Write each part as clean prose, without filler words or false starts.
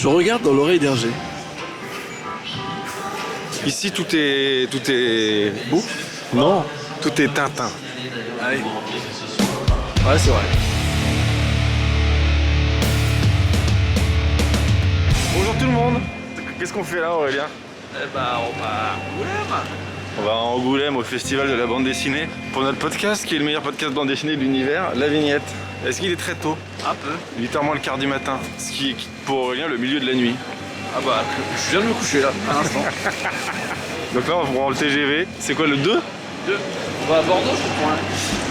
Je regarde dans l'oreille d'Hergé. Ici, tout est Beau. Non, tout est Tintin. Ah oui. Ouais, c'est vrai. Bonjour tout le monde. Qu'est-ce qu'on fait là, Aurélien? Eh bah, on va à Angoulême. On va à Angoulême au festival de la bande dessinée pour notre podcast qui est le meilleur podcast bande dessinée de l'univers, La Vignette. Est-ce qu'il est très tôt? Un peu. Littéralement le quart du matin, ce qui est pour Aurélien le milieu de la nuit. Ah bah, je viens de me coucher là, à l'instant. Donc là on prend le TGV, c'est quoi le 2? 2. On va à Bordeaux, je crois.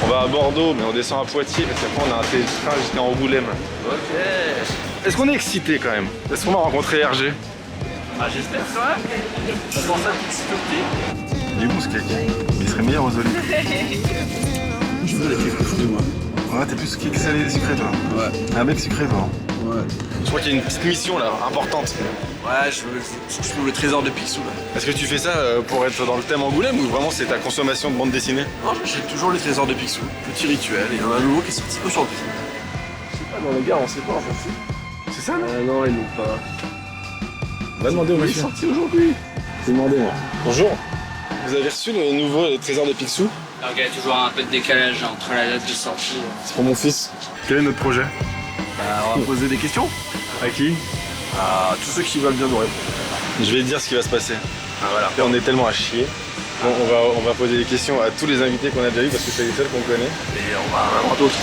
On va à Bordeaux mais on descend à Poitiers parce qu'après on a un train jusqu'à Angoulême. Ok. Est-ce qu'on est excité quand même? Est-ce qu'on va rencontrer Hergé? Ah, j'espère quand même. Je pense à petit. Il est bon ce cake. Il serait meilleur aux olives. Je veux les cakes de moi. Ouais, t'es plus cake salé sucré toi. Ouais. Un mec sucré toi. Ouais. Je crois qu'il y a une petite mission là, importante. Ouais, je trouve le trésor de Picsou là. Est-ce que tu fais ça pour être dans le thème Angoulême ou vraiment c'est ta consommation de bande dessinée? Non, j'ai toujours les trésors de Picsou. Petit rituel, et il y en a un nouveau qui est sorti aujourd'hui. Je sais pas, dans les gars, on sait pas en fait. C'est ça là? Non, ils l'ont pas. On va demander au Il est monsieur. sorti aujourd'hui. C'est demandé moi. Bonjour. Vous avez reçu le nouveau trésor de Picsou? Alors qu'il y a toujours un peu de décalage entre la date de sortie. C'est pour mon fils. Quel est notre projet? Bah, on va poser des questions À qui? à tous ceux qui veulent bien nous répondre. Je vais te dire ce qui va se passer. Ah voilà. Et on est tellement à chier. Bon, on va poser des questions à tous les invités qu'on a déjà eu parce que c'est les seuls qu'on connaît. Et on va en avoir d'autres.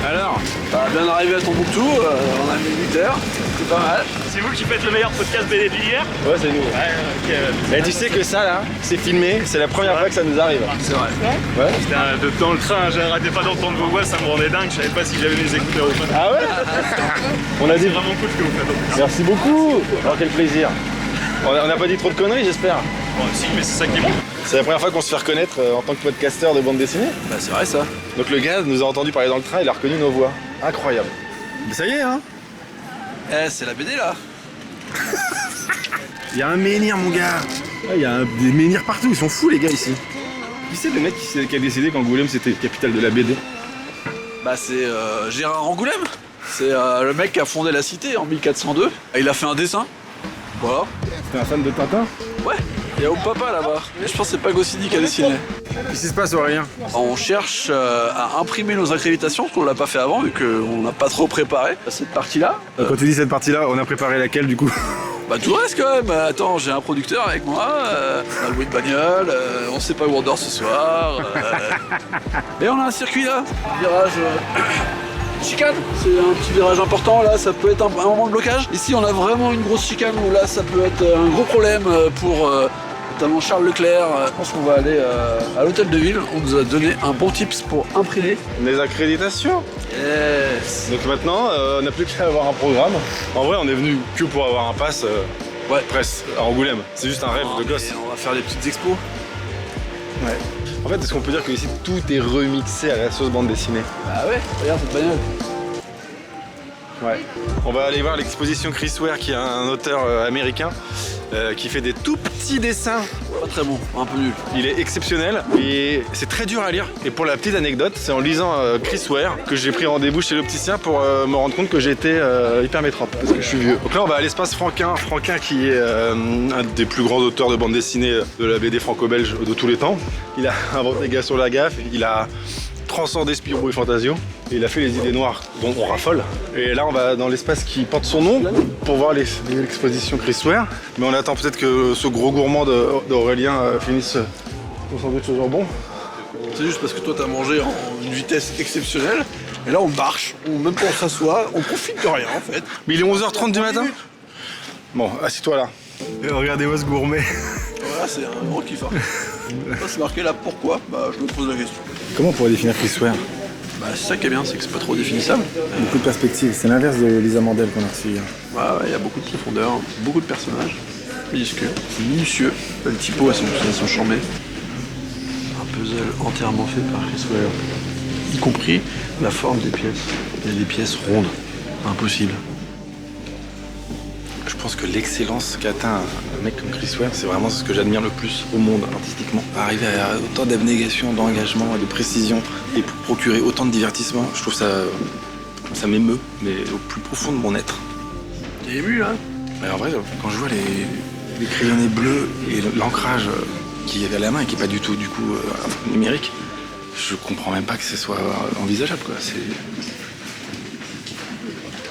Alors, Bah, bien arrivé à Tombouctou, on a mis 8 heures, c'est pas mal. C'est vous qui faites le meilleur podcast BD de l'hiver? ouais, c'est nous. Et tu sais que ça là, c'est filmé, c'est la première fois que ça nous arrive. C'est vrai. Ouais. Dans le train, j'arrêtais pas d'entendre vos voix, ça me rendait dingue, je savais pas si j'avais mes écouteurs ou pas. Ah ouais? On a C'est dit. vraiment cool ce que vous faites. Merci beaucoup. Alors quel plaisir. On n'a pas dit trop de conneries, j'espère. Bon, si, mais c'est ça qui est bon. C'est la première fois qu'on se fait reconnaître en tant que podcasteur de bande dessinée. Bah, c'est vrai ça. Donc le gars nous a entendu parler dans le train, il a reconnu nos voix. Incroyable. Mais ça y est, hein. Eh, c'est la BD là. Il y a un menhir, mon gars. Il y a des menhirs partout, ils sont fous les gars ici. Qui c'est le mec qui a décidé qu'Angoulême c'était capitale de la BD? Bah, c'est Gérard Angoulême. C'est le mec qui a fondé la cité en 1402. Et il a fait un dessin. Voilà. T'es un fan de Tintin? Ouais. Il y a Homme Papa là-bas. Mais je pense que c'est pas Goscinny qui a dessiné. Qu'est-ce qui se passe, Aurélien? On cherche à imprimer nos accréditations, parce qu'on l'a pas fait avant, vu qu'on n'a pas trop préparé cette partie-là. Quand tu dis cette partie-là, on a préparé laquelle du coup? Bah tout reste quand même. Attends, j'ai un producteur avec moi, on a loué de bagnole, on sait pas où on dort ce soir. Et on a un circuit là, virage chicane. C'est un petit virage important là, ça peut être un moment de blocage. Ici on a vraiment une grosse chicane où là ça peut être un gros problème pour notamment Charles Leclerc. Je pense qu'on va aller à l'hôtel de ville. On nous a donné un bon tips pour imprimer. Les accréditations. Yes. Donc maintenant, on n'a plus qu'à avoir un programme. En vrai, on est venu que pour avoir un pass Ouais. presse à Angoulême. C'est juste un rêve de gosse. Et on va faire des petites expos. Ouais. En fait, est-ce qu'on peut dire que ici tout est remixé à la sauce bande dessinée? Ah ouais, regarde cette bagnole. Ouais. On va aller voir l'exposition Chris Ware, qui est un auteur américain qui fait des tout petits dessins. Pas très bon, un peu nul. Il est exceptionnel et c'est très dur à lire. Et pour la petite anecdote, c'est en lisant Chris Ware que j'ai pris rendez-vous chez l'opticien pour me rendre compte que j'étais hypermétrope parce que je suis vieux. Donc là, on va à l'espace Franquin. Franquin qui est un des plus grands auteurs de bande dessinée de la BD franco-belge de tous les temps. Il a inventé Gaston Lagaffe, il a transcendé Spirou et Fantasio. Et il a fait les idées noires dont on raffole. Et là on va dans l'espace qui porte son nom pour voir l'exposition Chris Ware. Mais on attend peut-être que ce gros gourmand d'Aurélien finisse son sandwich au jambon. C'est juste parce que toi t'as mangé en une vitesse exceptionnelle. Et là on marche, même pas on s'assoit, on profite de rien en fait. Mais il est 11h30 du matin. Bon, assis-toi là. Et regardez-moi ce gourmet. Voilà, c'est un gros kiff. Là c'est marqué là pourquoi, bah je me pose la question. Comment on pourrait définir Chris Ware? Bah c'est ça qui est bien, c'est que c'est pas trop définissable. Beaucoup de perspectives, c'est l'inverse de Lisa Mandel qu'on a reçu hier. Ouais, il y a beaucoup de profondeur, beaucoup de personnages. Minuscules, c'est minutieux. Les typos elles sont charmées. Un puzzle entièrement fait par Chris Ware. Y compris la forme des pièces. Il y a des pièces rondes. Impossible. Je pense que l'excellence qu'atteint un mec comme Chris Ware, c'est vraiment ce que j'admire le plus au monde artistiquement. Arriver à autant d'abnégation, d'engagement et de précision et pour procurer autant de divertissement, je trouve ça Ça m'émeut, mais au plus profond de mon être. T'es ému là? Mais en vrai, quand je vois les crayonnés bleus et l'ancrage qu'il y avait à la main et qui n'est pas du tout numérique, je comprends même pas que ce soit envisageable, quoi.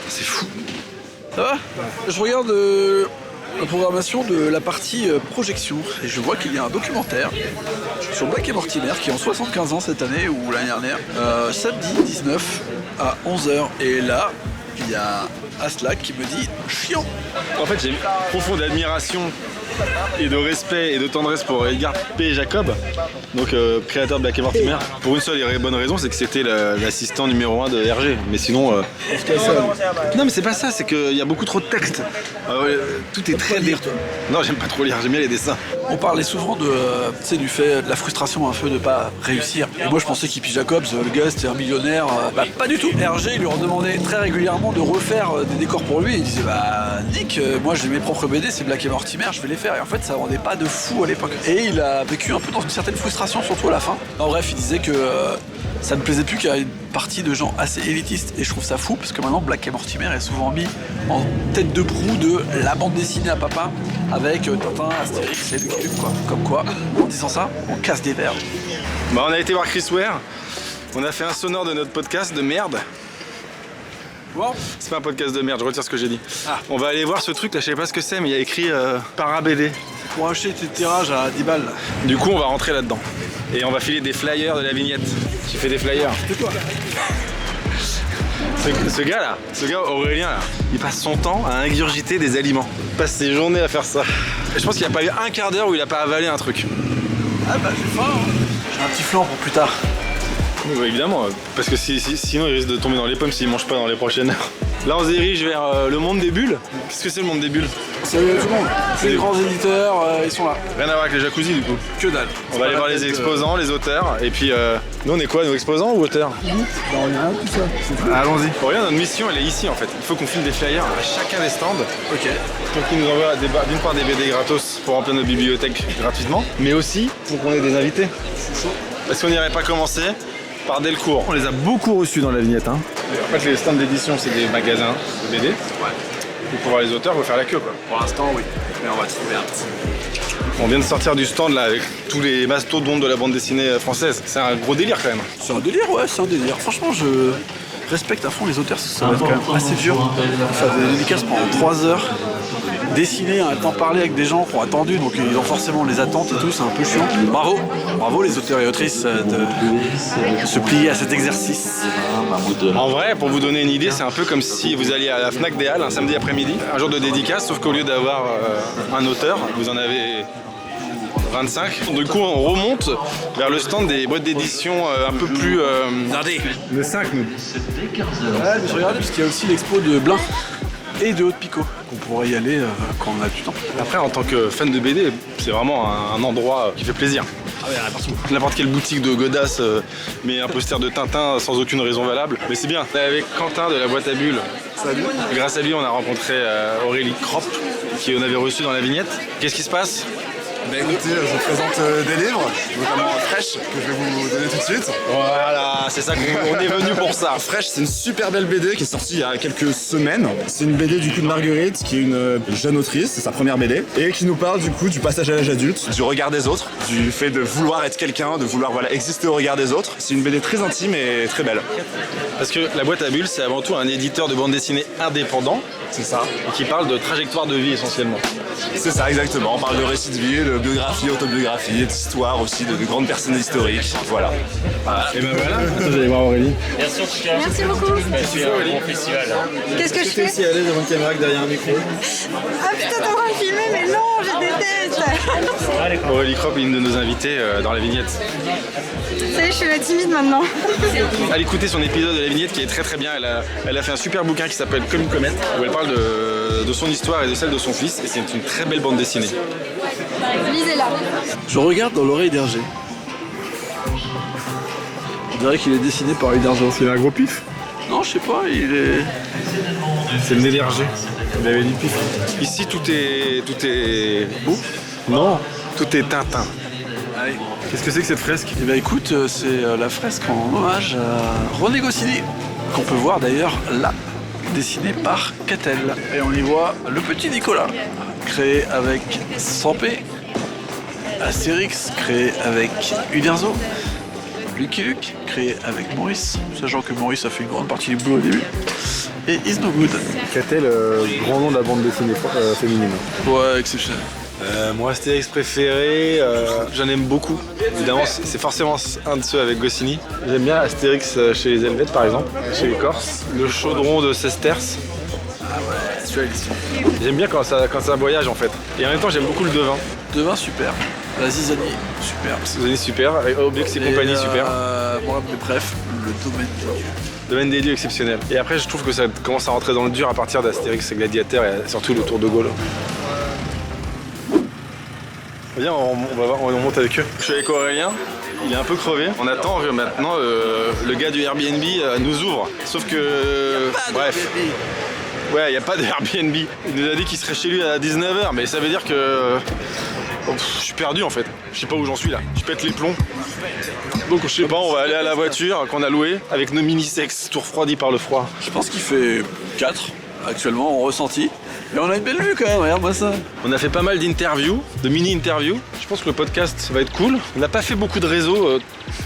C'est fou. Ça va? Je regarde la programmation de la partie projection et je vois qu'il y a un documentaire sur Black et Mortimer qui ont 75 ans cette année ou l'année dernière, samedi 19 à 11h. Et là, il y a Aslak qui me dit chiant. En fait, j'ai une profonde admiration et de respect et de tendresse pour Edgar P. Jacob, donc créateur de Black et Mortimer, pour une seule et bonne raison, c'est que c'était l'assistant numéro 1 de Hergé. Mais sinon... Non mais c'est pas ça, c'est qu'il y a beaucoup trop de texte. Tout est très... Non, j'aime pas trop lire, j'aime bien les dessins. On parlait souvent du fait de la frustration un peu de pas réussir. Et moi je pensais qu'Hippie Jacobs, le gars c'était un millionnaire. Pas du tout. Hergé lui redemandait très régulièrement de refaire des décors pour lui. Et il disait Nick, moi j'ai mes propres BD, c'est Black et Mortimer, je vais les faire. Et en fait ça rendait pas de fou à l'époque. Et il a vécu un peu dans une certaine frustration, surtout à la fin. En bref, il disait que ça ne plaisait plus qu'à une partie de gens assez élitistes. Et je trouve ça fou parce que maintenant Black et Mortimer est souvent mis en tête de proue de la bande dessinée à papa avec Tintin, Astérix et Lucky Luke, quoi. Comme quoi, en disant ça, on casse des verres. On a été voir Chris Ware, on a fait un sonore de notre podcast de merde. Wow. C'est pas un podcast de merde, je retire ce que j'ai dit. Ah. On va aller voir ce truc là, je sais pas ce que c'est, mais il y a écrit Para BD. Pour acheter tes tirages à 10 balles. Du coup, on va rentrer là-dedans. Et on va filer des flyers de la vignette. Tu fais des flyers. C'est quoi? Ce gars Aurélien là, il passe son temps à ingurgiter des aliments. Il passe ses journées à faire ça. Et je pense qu'il n'y a pas eu un quart d'heure où il a pas avalé un truc. Ah bah j'ai faim, hein. J'ai un petit flan pour plus tard. Oui, évidemment, parce que sinon il risque de tomber dans les pommes s'il mange pas dans les prochaines heures. Là on se dirige vers le monde des bulles. Qu'est-ce que c'est le monde des bulles? Salut tout le monde. C'est les grands éditeurs, ils sont là. Rien à voir avec les jacuzzi du coup. Que dalle. On va aller voir les exposants, les auteurs, et puis nous on est quoi, nos exposants ou auteurs? on y a tout ça. Allons-y. Pour rien, notre mission elle est ici en fait. Il faut qu'on filme des flyers à chacun des stands. Ok. Pour qu'ils nous envoient d'une part des BD gratos pour remplir notre bibliothèque gratuitement, mais aussi pour qu'on ait des invités. Est-ce qu'on n'irait pas commencer par Delcourt? On les a beaucoup reçus dans la vignette. Hein. En fait, les stands d'édition, c'est des magasins de BD. Ouais. Et pour voir les auteurs, il faut faire la queue, quoi. Pour l'instant, oui. Mais on va trouver un petit. On vient de sortir du stand là avec tous les mastodontes de la bande dessinée française. C'est un gros délire quand même. C'est un délire, ouais, c'est un délire. Franchement, je respecte à fond les auteurs, ça va être quand même assez dur. Faire des dédicaces pendant 3 heures, dessiner, un temps parler avec des gens qui ont attendu, donc ils ont forcément les attentes et tout, c'est un peu chiant. Bravo, bravo les auteurs et autrices de se plier à cet exercice. En vrai, pour vous donner une idée, c'est un peu comme si vous alliez à la Fnac des Halles un samedi après-midi, un jour de dédicace, sauf qu'au lieu d'avoir un auteur, vous en avez 25. Du coup, on remonte vers le stand des boîtes d'édition un peu plus... Regardez. Le 5, nous. Ouais, mais je regardais parce qu'il y a aussi l'expo de Blin et de Haute-Picot, qu'on pourrait y aller quand on a du temps. Après, en tant que fan de BD, c'est vraiment un endroit qui fait plaisir. Ah ouais, il y en a partout. N'importe quelle boutique de godasse met un poster de Tintin sans aucune raison valable. Mais c'est bien. On est avec Quentin de la boîte à bulles. Salut. Grâce à lui, on a rencontré Aurélie Kropp, qui on avait reçu dans la vignette. Qu'est-ce qui se passe? Écoutez, je vous présente des livres, notamment Fresh, que je vais vous donner tout de suite. Voilà, c'est ça qu'on est venu pour ça. Fresh, c'est une super belle BD qui est sortie il y a quelques semaines. C'est une BD du coup de Marguerite, qui est une jeune autrice, c'est sa première BD, et qui nous parle du coup du passage à l'âge adulte, du regard des autres, du fait de vouloir être quelqu'un, de vouloir exister au regard des autres. C'est une BD très intime et très belle. Parce que la boîte à bulles, c'est avant tout un éditeur de bande dessinée indépendant. C'est ça. Et qui parle de trajectoire de vie essentiellement. C'est ça, exactement. On parle de récits de vie, de biographie, autobiographie, d'histoire aussi, de grandes personnes historiques. Voilà. Et ben voilà. Vous allez voir Aurélie. Merci en tout cas. Merci beaucoup. Merci à bon festival. Qu'est-ce que je fais? aussi aller devant une caméra que derrière un micro. Ah putain, t'es en train de filmer, mais non, je déteste. Aurélie Kropp est une de nos invitées dans la vignette. Ça y est, je suis la timide maintenant. Allez écouter son épisode de la vignette qui est très très bien. Elle a fait un super bouquin qui s'appelle Comme une comète, où elle parle de son histoire et de celle de son fils. Et c'est une très belle bande dessinée. Lisez-la. Je regarde dans l'oreille d'Hergé. On dirait qu'il est dessiné par Louis d'Argent. C'est un gros pif. Non, je sais pas, il est... C'est le nez d'Hergé. Il avait du pif. Ici tout est beau. Non. Tout est Tintin. Allez. Qu'est-ce que c'est que cette fresque? Eh ben écoute, c'est la fresque en hommage à René Goscinny. qu'on peut voir d'ailleurs là, dessiné par Catel. Et on y voit le petit Nicolas, créé avec Sampé, Astérix, créé avec Uderzo, Lucky Luke, créé avec Maurice, sachant que Maurice a fait une grande partie du boulot au début, et Is No Good. Catel, grand nom de la bande dessinée féminine. Ouais, exceptionnel. Mon Astérix préféré, j'en aime beaucoup. Évidemment, c'est forcément un de ceux avec Goscinny. J'aime bien Astérix chez les Helvètes par exemple, chez les Corses. Le chaudron de Sesterce. J'aime bien quand ça voyage en fait. Et en même temps, j'aime beaucoup le devin. Devin, super. La Zizanie, super. Zizanie, super. Obélix et compagnie, super. Moi, mais bref, le domaine des dieux. Domaine des dieux exceptionnel. Et après, je trouve que ça commence à rentrer dans le dur à partir d'Astérix et Gladiateur et surtout le Tour de Gaulle. Viens, on monte avec eux. Je suis avec Aurélien, il est un peu crevé. On attend maintenant, le gars du Airbnb nous ouvre. Sauf que... bref. Ouais, il n'y a pas de Airbnb. Il nous a dit qu'il serait chez lui à 19h, mais ça veut dire que... je suis perdu en fait. Je sais pas où j'en suis là. Je pète les plombs. Donc je sais pas, on va aller à la voiture qu'on a louée avec nos mini-sex, tout refroidi par le froid. Je pense qu'il fait 4 actuellement en ressenti. Et on a une belle vue quand même, regarde-moi ça. On a fait pas mal d'interviews, de mini-interviews. Je pense que le podcast va être cool. On n'a pas fait beaucoup de réseaux,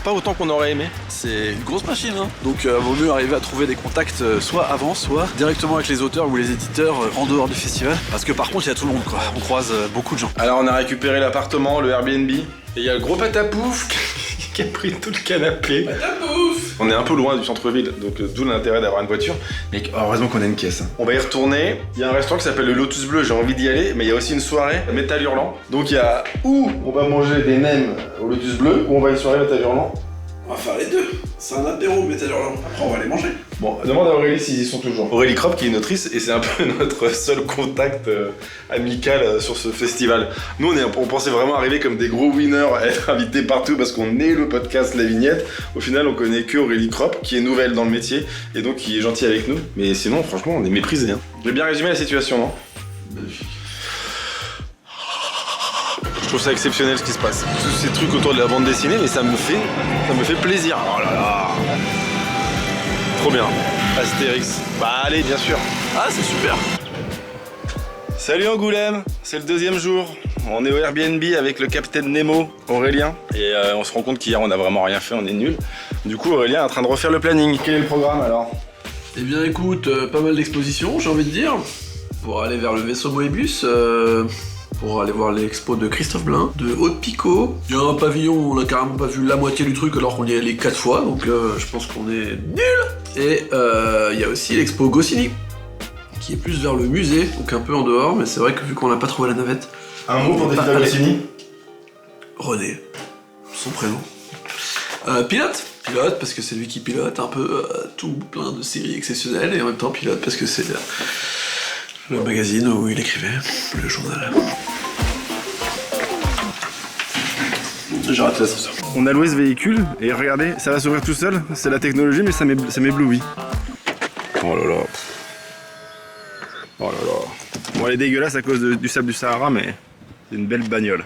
pas autant qu'on aurait aimé. C'est une grosse machine, hein. Donc vaut mieux arriver à trouver des contacts soit avant, soit directement avec les auteurs ou les éditeurs en dehors du festival. Parce que par contre, il y a tout le monde, quoi. On croise beaucoup de gens. Alors on a récupéré l'appartement, le Airbnb. Et il y a le gros patapouf qui a pris tout le canapé. Patapouf! On est un peu loin du centre-ville, donc d'où l'intérêt d'avoir une voiture. Mais heureusement qu'on a une caisse. On va y retourner. Il y a un restaurant qui s'appelle le Lotus Bleu, j'ai envie d'y aller. Mais il y a aussi une soirée Métal Hurlant. Donc il y a où on va manger des nems au Lotus Bleu, ou on va à une soirée Métal Hurlant. On va faire les deux. C'est un apéro, Métal Hurlant. Après, on va les manger. Bon, demande à Aurélie s'ils y sont toujours. Aurélie Kropp qui est une autrice et c'est un peu notre seul contact amical sur ce festival. Nous on pensait vraiment arriver comme des gros winners à être invités partout parce qu'on est le podcast La Vignette. Au final on connaît que Aurélie Kropp qui est nouvelle dans le métier et donc qui est gentille avec nous. Mais sinon franchement on est méprisés. Hein. J'ai bien résumé la situation, non? Magnifique. Je trouve ça exceptionnel ce qui se passe. Tous ces trucs autour de la bande dessinée, mais ça me fait plaisir. Oh là là. Trop bien. Astérix. Bah allez, bien sûr. Ah, c'est super. Salut Angoulême, c'est le deuxième jour. On est au Airbnb avec le capitaine Nemo, Aurélien. Et on se rend compte qu'hier on n'a vraiment rien fait, on est nuls. Du coup Aurélien est en train de refaire le planning. Quel est le programme alors? Eh bien écoute, pas mal d'expositions, j'ai envie de dire. Pour aller vers le vaisseau Moebius, pour aller voir l'expo de Christophe Blain, de Haute Picot. Il y a un pavillon, on a carrément pas vu la moitié du truc alors qu'on y est allé 4 fois, donc je pense qu'on est nuls. Et il y a aussi l'expo Goscinny, qui est plus vers le musée, donc un peu en dehors, mais c'est vrai que vu qu'on n'a pas trouvé la navette... Un mot pour définir Goscinny? René, son prénom. Pilote, parce que c'est lui qui pilote un peu tout plein de séries exceptionnelles, et en même temps pilote parce que c'est le magazine où il écrivait, le journal. J'ai raté l'ascenseur. On a loué ce véhicule et regardez, ça va s'ouvrir tout seul, c'est la technologie mais ça m'éblouit. Oh là là. Oh là là. Bon elle est dégueulasse à cause du sable du Sahara mais c'est une belle bagnole.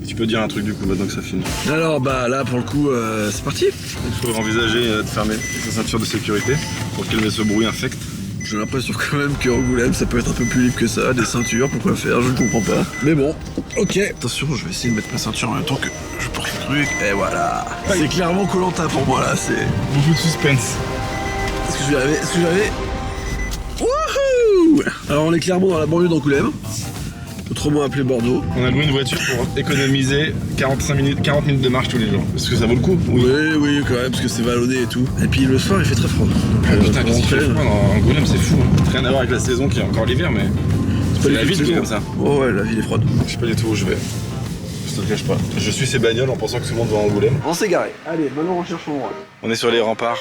Tu peux dire un truc du coup maintenant que ça filme. Alors bah là pour le coup c'est parti. Il faut envisager de fermer sa ceinture de sécurité pour qu'elle ne se bruit infecte. J'ai l'impression quand même que Angoulême ça peut être un peu plus libre que ça, des ceintures, pourquoi faire, je ne comprends pas. Mais bon, ok. Attention, je vais essayer de mettre ma ceinture en même temps que je porte le truc, et voilà. C'est clairement Koh-Lanta pour moi là, c'est... Beaucoup de suspense. Est-ce que je vais arriver Wouhou! Alors on est clairement dans la banlieue d'Angoulême, autrement appelé Bordeaux. On a loué une voiture pour économiser 40 minutes de marche tous les jours. Est-ce que ça vaut le coup? Oui, quand même, parce que c'est vallonné et tout. Et puis le soir il fait très froid. Donc, putain, qu'est-ce qu'il fait froid dans Angoulême, c'est fou. Hein. Rien à voir avec la saison qui est encore l'hiver, mais c'est la ville qui est comme ça. Oh ouais, la ville est froide. Je sais pas du tout où je vais. Je te le cache pas. Je suis ces bagnoles en pensant que tout le monde va à Angoulême. On s'est garé. Allez, maintenant on cherche l'endroit. On est sur les remparts.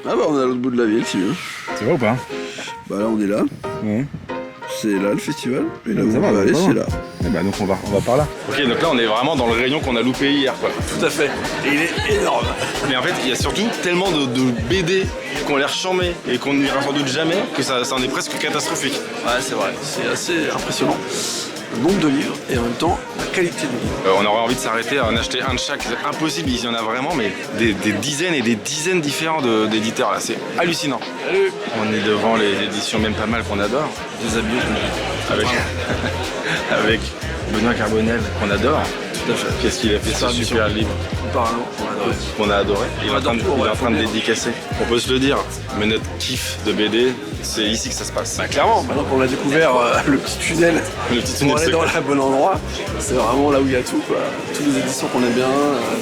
Ah bah on est à l'autre bout de la ville si tu veux. C'est vrai ou pas? Bah là on est là. Ouais. C'est là le festival. Et là où Ça on va, va aller, ça va. c'est là. Eh bah donc on va par là. Ok, donc là on est vraiment dans le rayon qu'on a loupé hier quoi. Tout à fait. Et il est énorme. Mais en fait il y a surtout tellement de BD qui ont l'air charmés et qu'on n'ira sans doute jamais que ça en est presque catastrophique. Ouais c'est vrai, c'est assez impressionnant. le nombre de livres et en même temps la qualité du livre. On aurait envie de s'arrêter à en acheter un de chaque, c'est impossible, il y en a vraiment, mais des dizaines et des dizaines différents d'éditeurs là, c'est hallucinant. Salut. On est devant les éditions Même Pas Mal qu'on adore, Des habillés, avec, avec Benoît Carbonel qu'on adore. tout à fait. Qu'est-ce qu'il a fait ce super livre Apparemment, on adore. qu'on a adoré. Il est en train de, il est en train de dédicacer. On peut se le dire, mais notre kiff de BD, c'est ici que ça se passe. Bah clairement, maintenant qu'on a découvert le petit tunnel, Le petit on tunnel est dans secret. le bon endroit, c'est vraiment là où il y a tout quoi. Toutes les éditions qu'on aime bien,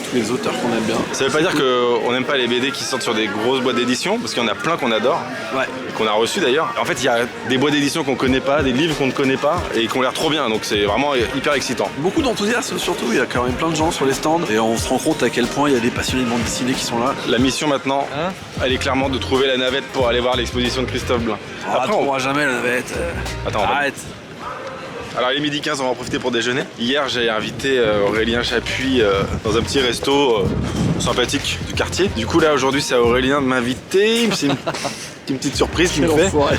tous les auteurs qu'on aime bien. Ça veut pas dire qu'on n'aime pas les BD qui sortent sur des grosses boîtes d'édition, parce qu'il y en a plein qu'on adore, Ouais. et qu'on a reçus d'ailleurs. En fait, il y a des boîtes d'édition qu'on connaît pas, des livres qu'on ne connaît pas, et qui ont l'air trop bien, donc c'est vraiment hyper excitant. Beaucoup d'enthousiasme surtout, il y a quand même plein de gens sur les stands et on se rend compte à quel point il y a des passionnés de bande dessinée qui sont là. La mission maintenant, elle est clairement de trouver la navette pour aller voir l'exposition de Christophe Blain. Après, on voit jamais la navette. Attends, on va- Arrête. Alors il est midi 15, on va en profiter pour déjeuner. Hier j'ai invité Aurélien Chapuis dans un petit resto sympathique du quartier. Du coup là aujourd'hui c'est à Aurélien de m'inviter, c'est une petite surprise qu'il me fait. Enfoiré.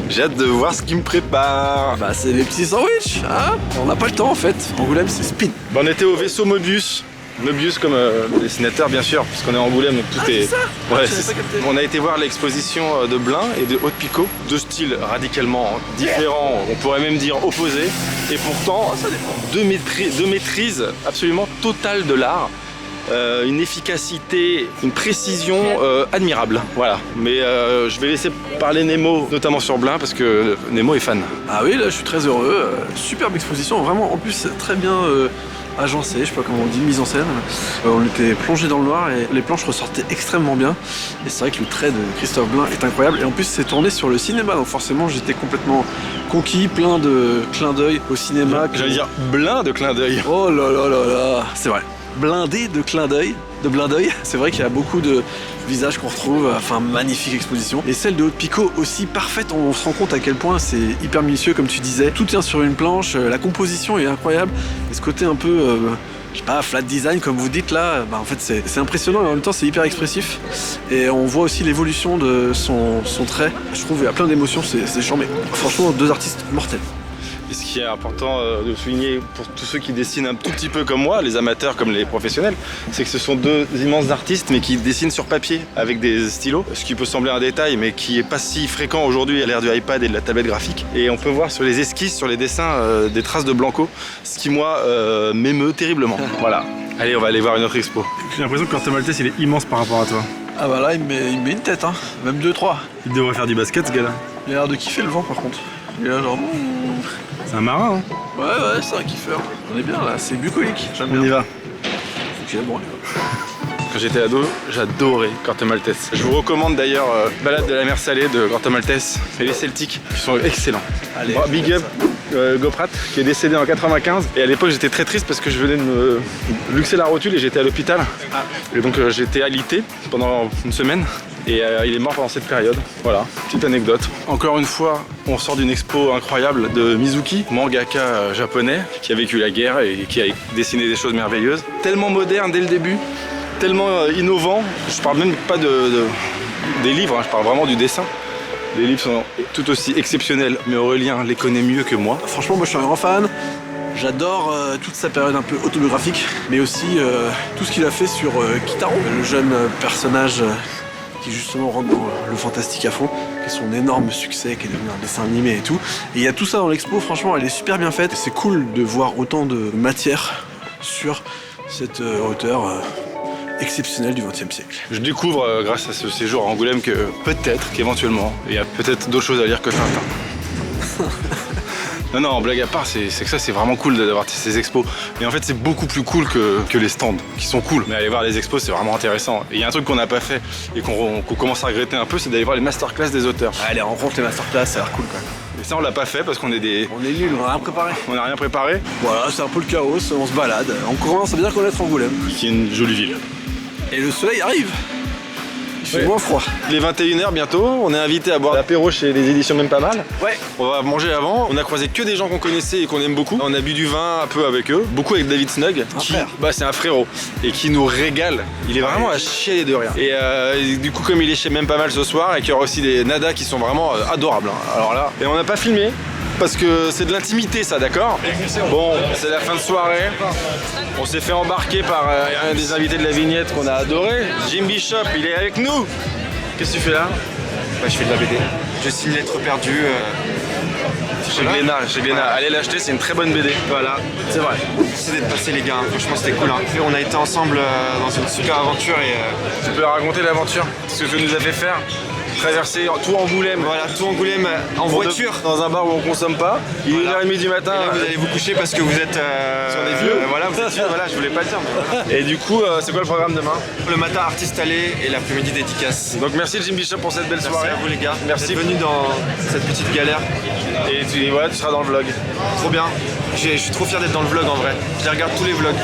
J'ai hâte de voir ce qu'il me prépare. Bah c'est des petits sandwichs, hein. On n'a pas le temps en fait. Angoulême c'est speed. Bah, on était au vaisseau Mobius. Mobius comme dessinateur bien sûr, puisqu'on est en Angoulême donc tout est... c'est ça Ouais, je savais pas capté. On a été voir l'exposition de Blain et de Haute-Picot, deux styles radicalement différents, on pourrait même dire opposés, et pourtant deux maîtrises absolument totales de l'art. Une efficacité, une précision admirable. Voilà. Mais je vais laisser parler Nemo, notamment sur Blain, parce que Nemo est fan. Ah oui, là je suis très heureux. Superbe exposition, vraiment en plus c'est très bien agencé, je sais pas comment on dit, mise en scène. On était plongé dans le noir et les planches ressortaient extrêmement bien. Et c'est vrai que le trait de Christophe Blain est incroyable. Et en plus c'est tourné sur le cinéma, donc forcément j'étais complètement conquis, plein de clins d'œil au cinéma. J'allais dire Blain de clin d'œil. Oh là là là là, c'est vrai. Blindé de clins d'œil, de blind d'œil. C'est vrai qu'il y a beaucoup de visages qu'on retrouve, enfin magnifique exposition. Et celle de Haute-Picot aussi parfaite, on se rend compte à quel point c'est hyper minutieux comme tu disais. Tout tient sur une planche, la composition est incroyable. Et ce côté un peu, je sais pas, flat design comme vous dites là, bah en fait c'est impressionnant et en même temps c'est hyper expressif. Et on voit aussi l'évolution de son trait. Je trouve qu'il y a plein d'émotions, c'est charmé. Franchement, deux artistes mortels. Et ce qui est important de souligner pour tous ceux qui dessinent un tout petit peu comme moi, les amateurs comme les professionnels, c'est que ce sont deux immenses artistes mais qui dessinent sur papier avec des stylos, ce qui peut sembler un détail mais qui est pas si fréquent aujourd'hui à l'ère du iPad et de la tablette graphique. Et on peut voir sur les esquisses, sur les dessins, des traces de Blanco, ce qui moi m'émeut terriblement. Voilà. Allez, on va aller voir une autre expo. J'ai l'impression que Corto Maltese il est immense par rapport à toi. Ah bah là il me met une tête, hein. Même 2-3. Il devrait faire du basket ce gars-là. Il a l'air de kiffer le vent par contre. Il est là genre... C'est un marin, hein. Ouais, c'est un kiffeur. On est bien là, c'est bucolique. J'aime bien. On y va. Ok, bon, on y va. Quand j'étais ado, j'adorais Corto Maltese. Je vous recommande d'ailleurs Balade de la mer salée de Corto Maltese et les Celtiques qui sont excellents. Allez, Bon, big up Goprat qui est décédé en 95 et à l'époque j'étais très triste parce que je venais de me luxer la rotule et j'étais à l'hôpital. Et donc j'étais alité pendant une semaine et il est mort pendant cette période. Voilà, petite anecdote. Encore une fois, on sort d'une expo incroyable de Mizuki, mangaka japonais qui a vécu la guerre et qui a dessiné des choses merveilleuses. Tellement moderne dès le début, tellement innovant. Je parle même pas des livres, hein, je parle vraiment du dessin. Les livres sont tout aussi exceptionnels, mais Aurélien les connaît mieux que moi. Franchement, moi je suis un grand fan. J'adore toute sa période un peu autobiographique, mais aussi tout ce qu'il a fait sur Kitaro, le jeune personnage qui justement rentre dans le fantastique à fond, qui est son énorme succès, qui est devenu un dessin animé et tout. Et il y a tout ça dans l'expo, franchement, elle est super bien faite. C'est cool de voir autant de matière sur cet auteur exceptionnel du XXe siècle. Je découvre grâce à ce séjour à Angoulême que peut-être qu'éventuellement, il y a peut-être d'autres choses à lire que Tintin. Non, blague à part, c'est que ça c'est vraiment cool d'avoir ces expos. Mais en fait c'est beaucoup plus cool que les stands, qui sont cool. Mais aller voir les expos c'est vraiment intéressant. Et il y a un truc qu'on n'a pas fait et qu'on commence à regretter un peu, c'est d'aller voir les masterclass des auteurs. Allez, rencontre les masterclass, ça a l'air cool quand même. Et ça on l'a pas fait parce qu'on est des... On est nuls, on a rien préparé. On n'a rien préparé. Voilà, c'est un peu le chaos, on se balade. On commence à bien connaître Angoulême. Qui est une jolie ville. Et le soleil arrive. Il fait Ouais. moins froid. Il est 21h bientôt, on est invité à boire l'apéro chez les éditions Même Pas Mal. Ouais. On va manger avant, on a croisé que des gens qu'on connaissait et qu'on aime beaucoup. On a bu du vin un peu avec eux, beaucoup avec David Snug, frère. bah c'est un frérot, et qui nous régale. Il est vraiment à chier de rien. Et du coup comme il est chez Même Pas Mal ce soir, et qu'il y aura aussi des nadas qui sont vraiment adorables. Hein. Alors là, et on n'a pas filmé. parce que c'est de l'intimité ça, d'accord? Bon, c'est la fin de soirée. On s'est fait embarquer par un des invités de la vignette qu'on a adoré. Jim Bishop, il est avec nous. Qu'est-ce que tu fais là? Bah, je fais de la BD. Je signe Lettres perdues. Chez Glénat. Allez l'acheter, c'est une très bonne BD. Voilà, c'est vrai. Merci d'être passé les gars, franchement c'était cool. Hein. On a été ensemble dans une super aventure et Tu peux raconter l'aventure, ce que tu nous as fait faire? Traverser tout Angoulême. voilà, tout Angoulême en voiture. Dans un bar où on consomme pas. Il est 1h30 du matin. Et là, vous allez vous coucher parce que vous êtes Sur les vieux. voilà, vous êtes vieux, voilà, je voulais pas le dire. Mais voilà. Et du coup, c'est quoi le programme demain? Le matin artiste allé et l'après-midi dédicace. Donc merci Jim Bishop pour cette belle Merci soirée. à vous les gars. Merci. D'être venus dans cette petite galère. Et voilà, tu seras dans le vlog. Trop bien. Je suis trop fier d'être dans le vlog en vrai. Je les regarde tous les vlogs,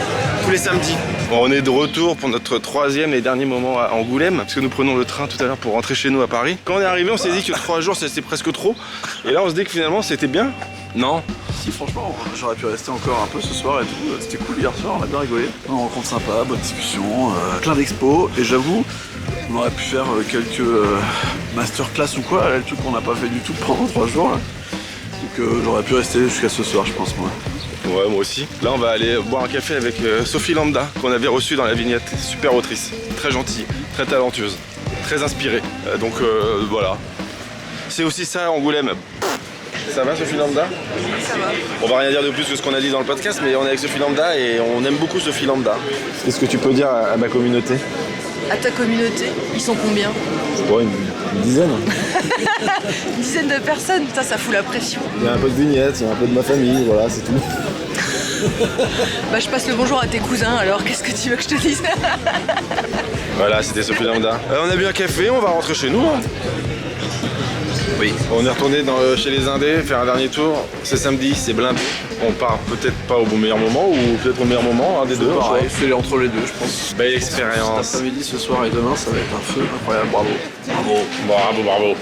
tous les samedis. Bon, on est de retour pour notre troisième et dernier moment à Angoulême, parce que nous prenons le train tout à l'heure pour rentrer chez nous à Paris. Quand on est arrivé, on s'est dit que 3 jours c'était presque trop. Et là, on se dit que finalement c'était bien. Non? Si, franchement, j'aurais pu rester encore un peu ce soir et tout. C'était cool hier soir, on a bien rigolé. Une rencontre sympa, bonne discussion, plein d'expos. Et j'avoue, on aurait pu faire quelques masterclass ou quoi, là, le truc qu'on n'a pas fait du tout pendant 3 jours. Là. Donc j'aurais pu rester jusqu'à ce soir, je pense, moi. Ouais, moi aussi. Là, on va aller boire un café avec Sophie Lambda, qu'on avait reçue dans la vignette. Super autrice, très gentille, très talentueuse, très inspirée. Donc voilà. C'est aussi ça, Angoulême. Ça va, Sophie Lambda? Ça va. On va rien dire de plus que ce qu'on a dit dans le podcast, mais on est avec Sophie Lambda et on aime beaucoup Sophie Lambda. Qu'est-ce que tu peux dire à ma communauté? À ta communauté, ils sont combien? Ouais, une dizaine. Une dizaine de personnes, putain, ça fout la pression. Il y a un peu de vignette, il y a un peu de ma famille, voilà, c'est tout. Bah je passe le bonjour à tes cousins, alors qu'est-ce que tu veux que je te dise? Voilà, c'était Sophie Lambda. On a bu un café, on va rentrer chez nous. Hein. Oui. On est retourné chez les Indés, faire un dernier tour. C'est samedi, c'est blindé. On part peut-être pas au meilleur moment ou peut-être au meilleur moment, un des deux. Pareil, fais-les entre les deux, je pense. Belle expérience. Cet après-midi, ce soir et demain, ça va être un feu incroyable, bravo. Bravo. Bravo, bravo.